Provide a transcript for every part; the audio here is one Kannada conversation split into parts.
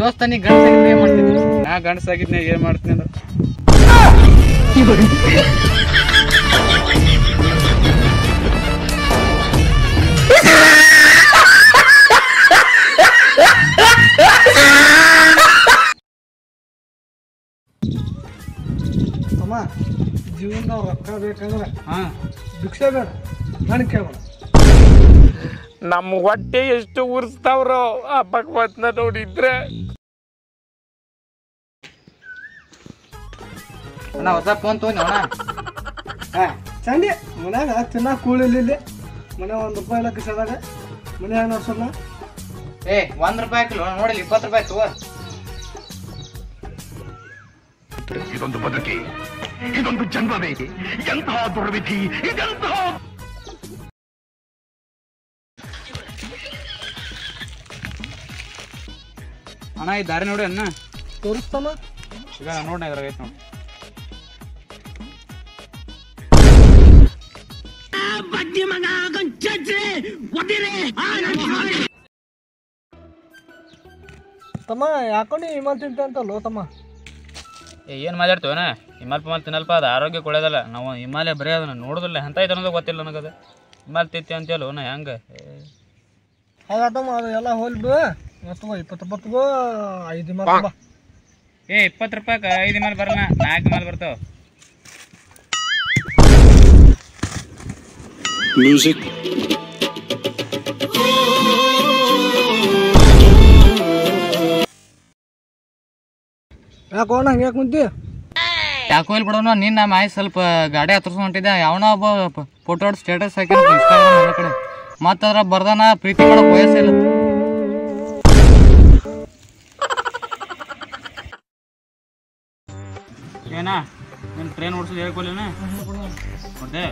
ದೋಸ್ತ ನೀ ಗಂಡಸಾಗಿದ್ರೆ ಏನ್ ಮಾಡ್ತೀನಿ? ನಾ ಗಂಡಸಾಗಿದ್ನ ಏನ್ ಮಾಡ್ತೀನಿ ಅಂದ್ರೆ ತಮ್ಮ ಜೀವನದಾಗ ರೊಕ್ಕ ಬೇಕಂದ್ರೆ ಭಿಕ್ಷೆ ಬೇಡ ನನಗೆ ಕೇಳಬೇಡ. ನಮ್ಮ ಹೊಟ್ಟೆ ಎಷ್ಟು ಉರ್ಸ್ತಾವ್ರೋ ಆ ಭಗವತ್ನ ನೋಡಿದ್ರೆ. ಅಣ್ಣ ಹೊಸ ಫೋನ್ ತೊಗೊಂಡಿ ಅಣ್ಣ. ಚಂಡಿ ಮನ್ಯಾಗ ತಿನ್ನಾಕ ಕೂಳಿಲ್ಲ ಇಲ್ಲಿ. ಮನೆ ₹1 ಇಲ್ಲ ಕಿಸದಾಗ ಮನೆ ಹೆಂಗೆ ನೋಡ್ಸೋಣ? ₹1 ಕಿಲೋ ನೋಡಿಲ್ಲ, ₹20 ತಗೋ. ಇದೊಂದು ಬದುಕಿ, ಇದೊಂದು ಜನ್ಮವೇ, ಎಂತಹ ದುರ್ವಿಧಿ ಇದೆಂತಹ. ಅಣ್ಣ ಈ ದಾರಿ ನೋಡಿ ಅಣ್ಣ ತೋರಿಸ್ತಾನ ಈಗ ನೋಡ ಇದ್ರಾಗ ಐತೆ ನೋಡಿ. ತಮ್ಮ ಯಾಕೋ ನೀ ಹಿಮಾಲ್ ತಿಂತ ಅಂತಲ್ಲೋ ತಮ್ಮ. ಏನು ಮಾತಾಡ್ತೀವನ? ಹಿಮಾಲ್ ತಿನ್ನಲ್ಪ, ಅದು ಆರೋಗ್ಯಕ್ಕೆ ಒಳ್ಳೇದಲ್ಲ. ನಾವು ಹಿಮಾಲಯ ಬರೀ ಅದನ್ನ ನೋಡೋದಿಲ್ಲ, ಎಂತ ಐತೆ ಅನ್ನೋದು ಗೊತ್ತಿಲ್ಲ ನನಗದು. ಹಿಮಾಲ್ ತಿಂತಿ ಅಂತೇಳು ನಾ ಹೆಂಗೆ? ಹಾಗಾತಮ್ಮ ಅದು ಎಲ್ಲ ಹೋಲ್ ಬಿಡು. ತಗೋ 20 5 ಹಿಮಾಲ್ ತಗೋ. ₹20 5 ಹಿಮಾಲ್ ಬರಲ್ಲ, 4 ಹಿಮಾಲ್ ಬರ್ತಾವ. ಮ್ಯೂಸಿಕ್ ಯಾಕೋ ಅಣ್ಣ ಹಂಗೆ ಯಾಕೆ ಕುಂತಿ? ಯಾಕೋ ಇಲ್ಲಿ ಬಿಡೋಣ, ನೀನು ನಮ್ಮ ಆಯ್ ಸ್ವಲ್ಪ ಗಾಡಿ ಹತ್ತಿರ ಹೊಂಟಿದ್ದೆ. ಯಾವನೋ ಒಬ್ಬ ಫೋಟೋ ಸ್ಟೇಟಸ್ ಹಾಕಿ ಇನ್ಸ್ಟಾಗ್ರಾಮ್ ಎಲ್ಲ ಕಡೆ. ಮತ್ತು ಅದ್ರ ಬರ್ದಾನ ಪ್ರೀತಿ ಮಾಡೋಕೆ ವಯಸ್ಸಿಲ್ಲ. ಏನಾ ನೀನು ಟ್ರೈನ್ ಓಡಿಸೋದು ಹೇಳ್ಕೊಲ್ಲೇನ? ಮತ್ತೆ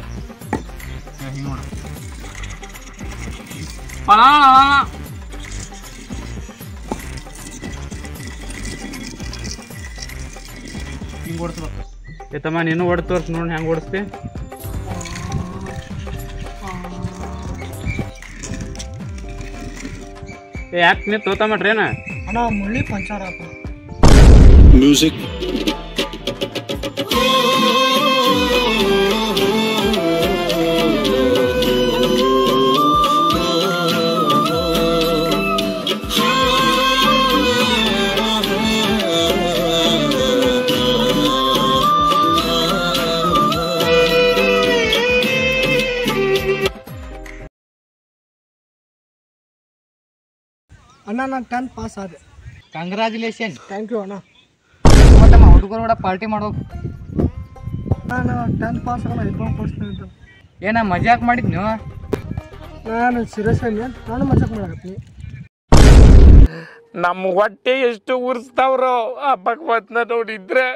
ಹಿಂಗೆ ನೋಡು ಹಿಂಗೆ ಓಡಿಸ್ಬೇಕು. ಏತಮ್ಮ ನೀನು ಹೊಡೆದು ತೋರಿಸಿ ನೋಡಿ ಹೆಂಗೆ ಓಡಿಸ್ತಿ. ಯಾಕೆ ನೀ ತೋತಮ್ಮ ಟ್ರೇನ? ಅಣ್ಣ ಮುಳ್ಳಿ ಪಂಚರ್ ಆತ. ಮ್ಯೂಸಿಕ್ ಅಣ್ಣ ನಾನು 10th ಪಾಸ್ ಆದೆ. ಕಂಗ್ರ್ಯಾಚುಲೇಷನ್. ಥ್ಯಾಂಕ್ ಯು ಅಣ್ಣ. ಮತ್ತಮ್ಮ ಹುಡುಗರು ಕೂಡ ಪಾರ್ಟಿ ಮಾಡೋದು. ನಾನು 10th ಪಾಸ್ ಆಗಲ್ಲ, ಐಫೋನ್ ಕೊಡಿಸ್ತೀನಿ. ಏನ ಮಜಾಕ್ ಮಾಡಿದ್ ನೀವು? ನಾನು ಸೀರಿಯಸ್ ಆಗಿ ನಾನು ಮಜಾಕ್ ಮಾಡಕತ್ತೀನಿ. ನಮ್ಮ ಹೊಟ್ಟೆ ಎಷ್ಟು ಉರ್ಸ್ತಾವ್ರೋ ಆ ಭಗವತ್ನ ನೋಡಿದ್ರೆ.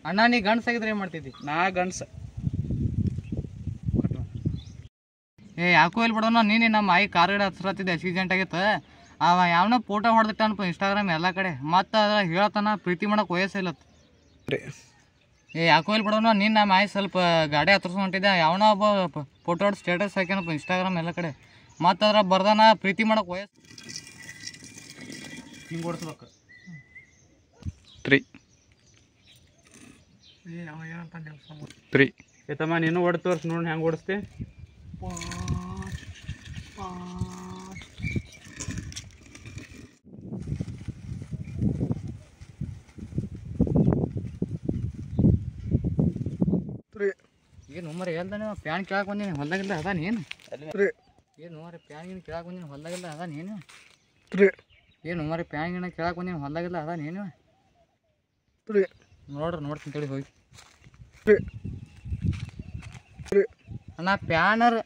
ಅಣ್ಣ ನೀ ಗಂಡಸಾಗಿದ್ರೆ ಏನು ಮಾಡ್ತಿದ್ದಿ? ನಾ ಗಂಡ್ಸ. ಯಾಕೋ ಇಲ್ಲಿ ಬಿಡೋಣ, ನೀನು ನಮ್ಮ ಆಯಿ ಕಾರ್ ಗಿಡ ಹತ್ತಿರತ್ತಿದ್ದೆ, ಆಕ್ಸಿಡೆಂಟ್ ಆಗಿತ್ತು. ಅವ ಯಾವನ ಫೋಟೋ ಹೊಡೆದಿಟ್ಟನಪ್ಪ ಇನ್ಸ್ಟಾಗ್ರಾಮ್ ಎಲ್ಲ ಕಡೆ. ಮತ್ತು ಅದ್ರ ಹೇಳ್ತಾನ ಪ್ರೀತಿ ಮಾಡೋಕೆ ವಯಸ್ಸಿಲ್ಲತ್ತ. ಯಾಕೋ ಇಲ್ಲಿ ಬಿಡೋಣ, ನೀನು ನಮ್ಮ ಆಯಿ ಸ್ವಲ್ಪ ಗಾಡಿ ಹತ್ತಿರ ಹೊಂಟಿದ್ದೆ. ಯಾವನೋ ಒಬ್ಬ ಫೋಟೋ ಸ್ಟೇಟಸ್ ಹಾಕ್ಯಾನಪ್ಪ ಇನ್ಸ್ಟಾಗ್ರಾಮ್ ಎಲ್ಲ ಕಡೆ. ಮತ್ತು ಅದ್ರ ಬರ್ದಾನ ಪ್ರೀತಿ ಮಾಡೋಕೆ ವಯಸ್ಸು. ಹಿಂಗೆ ಓಡಿಸ್ಬೇಕು. 3 3 ಏತಮ್ಮ ನೀನು ಹೊಡೆದು ತೋರಿಸಿ ನೋಡಿ ಹೆಂಗೆ ಓಡಿಸ್ತಿ. ಏನು ಮರ ಹೇಳ್ದಾನೆ ಪ್ಯಾನ್ ಕೇಳಕ್ಕೆ ಬಂದೀನಿ ಹೊಲ್ದಾಗಿಲ್ಲ ಅದ ನೀನು? ಏನು ಮರ ಪ್ಯಾನ್ ಗಿನ ಕೇಳಕ್ಕೆ ಬಂದೀನಿ ಹೊಲ್ದಾಗಿಲ್ಲ ಅದ ನೀನು? ಏನು ಮರ ಪ್ಯಾನ್ ಗಿನ ಕೇಳಕ್ಕೆ ಬಂದೀನಿ ಹೊಲ್ದಾಗಿಲ್ಲ ಅದ ನೀನು? ನೋಡ್ತೀನಿ ತಿಳಿ ಹೋಗಿ. ಅಣ್ಣ ಪ್ಯಾನರ್